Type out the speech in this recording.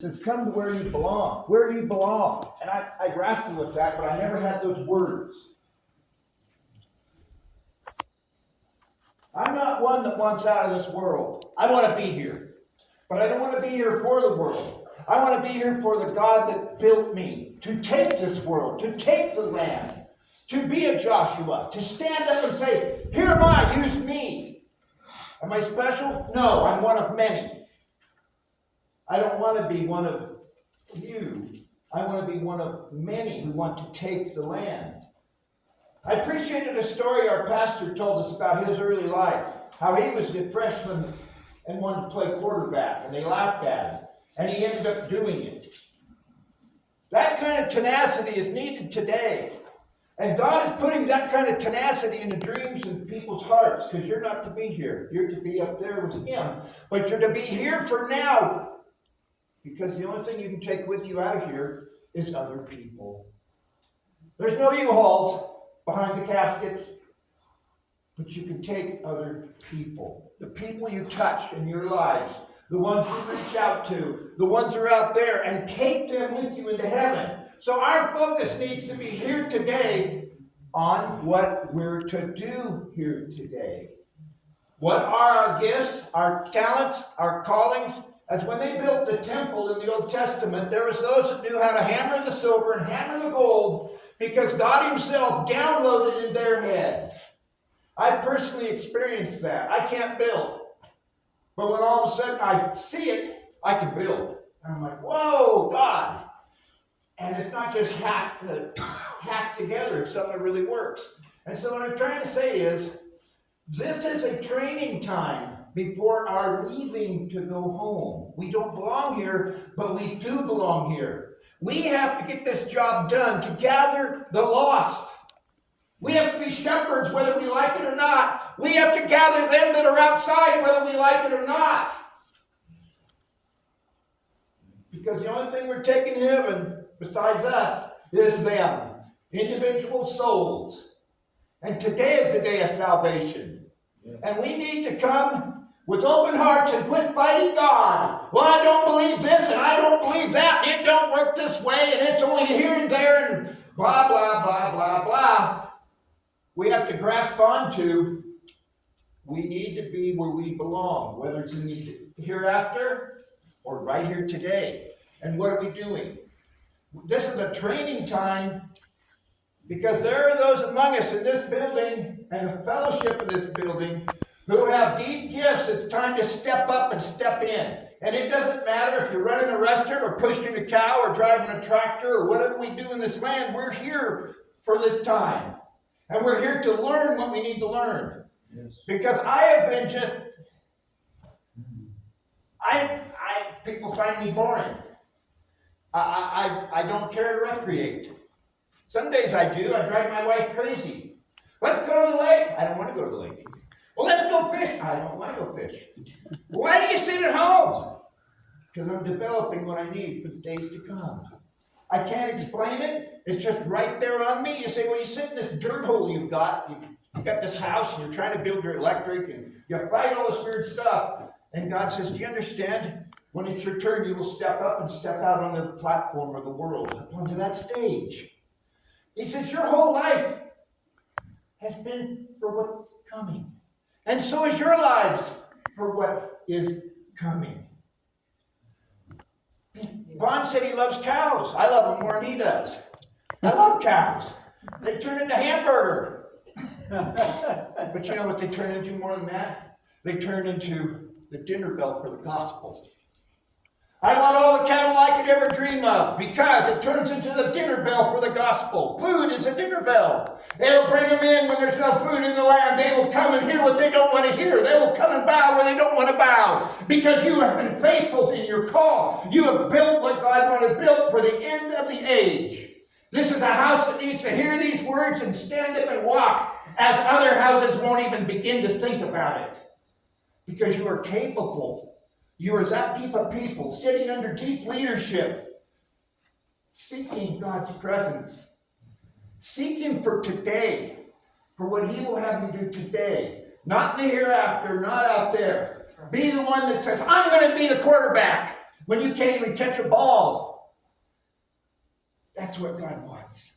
Says, come to where you belong. Where you belong. And I wrestled with that, but I never had those words. I'm not one that wants out of this world. I want to be here. But I don't want to be here for the world. I want to be here for the God that built me. To take this world. To take the land. To be a Joshua. To stand up and say, here am I, use me. Am I special? No, I'm one of many. I don't want to be one of you. I want to be one of many who want to take the land. I appreciated a story our pastor told us about his early life. How he was a freshman and wanted to play quarterback, and they laughed at him. And he ended up doing it. That kind of tenacity is needed today. And God is putting that kind of tenacity in the dreams in people's hearts, because you're not to be here. You're to be up there with Him. But you're to be here for now. Because the only thing you can take with you out of here is other people. There's no U-Hauls behind the caskets, but you can take other people. The people you touch in your lives, the ones you reach out to, the ones who are out there, and take them with you into heaven. So our focus needs to be here today on what we're to do here today. What are our gifts, our talents, our callings? As when they built the temple in the Old Testament, there was those that knew how to hammer the silver and hammer the gold because God Himself downloaded in their heads. I personally experienced that. I can't build. But when all of a sudden I see it, I can build. And I'm like, whoa, God. And it's not just hacked together. It's something that really works. And so what I'm trying to say is, this is a training time before our leaving to go home. We don't belong here, but we do belong here. We have to get this job done to gather the lost. We have to be shepherds whether we like it or not. We have to gather them that are outside whether we like it or not. Because the only thing we're taking to heaven besides us is them. Individual souls. And today is the day of salvation. And we need to come with open hearts and quit fighting God. Well, I don't believe this and I don't believe that. It don't work this way and it's only here and there and blah, blah, blah, blah, blah. We have to grasp onto we need to be where we belong, whether it's in the hereafter or right here today. And what are we doing? This is a training time because there are those among us in this building and the fellowship of this building who have deep gifts. It's time to step up and step in. And it doesn't matter if you're running a restaurant or pushing a cow or driving a tractor or whatever we do in this land. We're here for this time. And we're here to learn what we need to learn. Yes. Because I have been just, people find me boring. I don't care to recreate. Some days I do. I drive my wife crazy. Let's go to the lake. I don't want to go to the lake. Well, let's go fish. I don't want to go fish. Why do you sit at home? Because I'm developing what I need for the days to come. I can't explain it. It's just right there on me. You say, well, you sit in this dirt hole you've got. You've got this house and you're trying to build your electric and you fight all this weird stuff. And God says, do you understand? When it's your turn, you will step up and step out on the platform of the world, onto that stage. He says, your whole life has been for what's coming. And so is your lives for what is coming. Vaughn said he loves cows. I love them more than he does. I love cows. They turn into hamburger. But you know what they turn into more than that? They turn into the dinner bell for the gospel. I want all the cattle I could ever dream of because it turns into the dinner bell for the gospel. Food is a dinner bell. It'll bring them in when there's no food in the land. They will come and hear what they don't want to hear. They will come and bow where they don't want to bow because you have been faithful in your call. You have built what God wanted built for the end of the age. This is a house that needs to hear these words and stand up and walk as other houses won't even begin to think about it because you are capable. You are that deep of people sitting under deep leadership, seeking God's presence, seeking for today, for what He will have you do today, not in the hereafter, not out there. Be the one that says, I'm going to be the quarterback. when you can't even catch a ball. That's what God wants.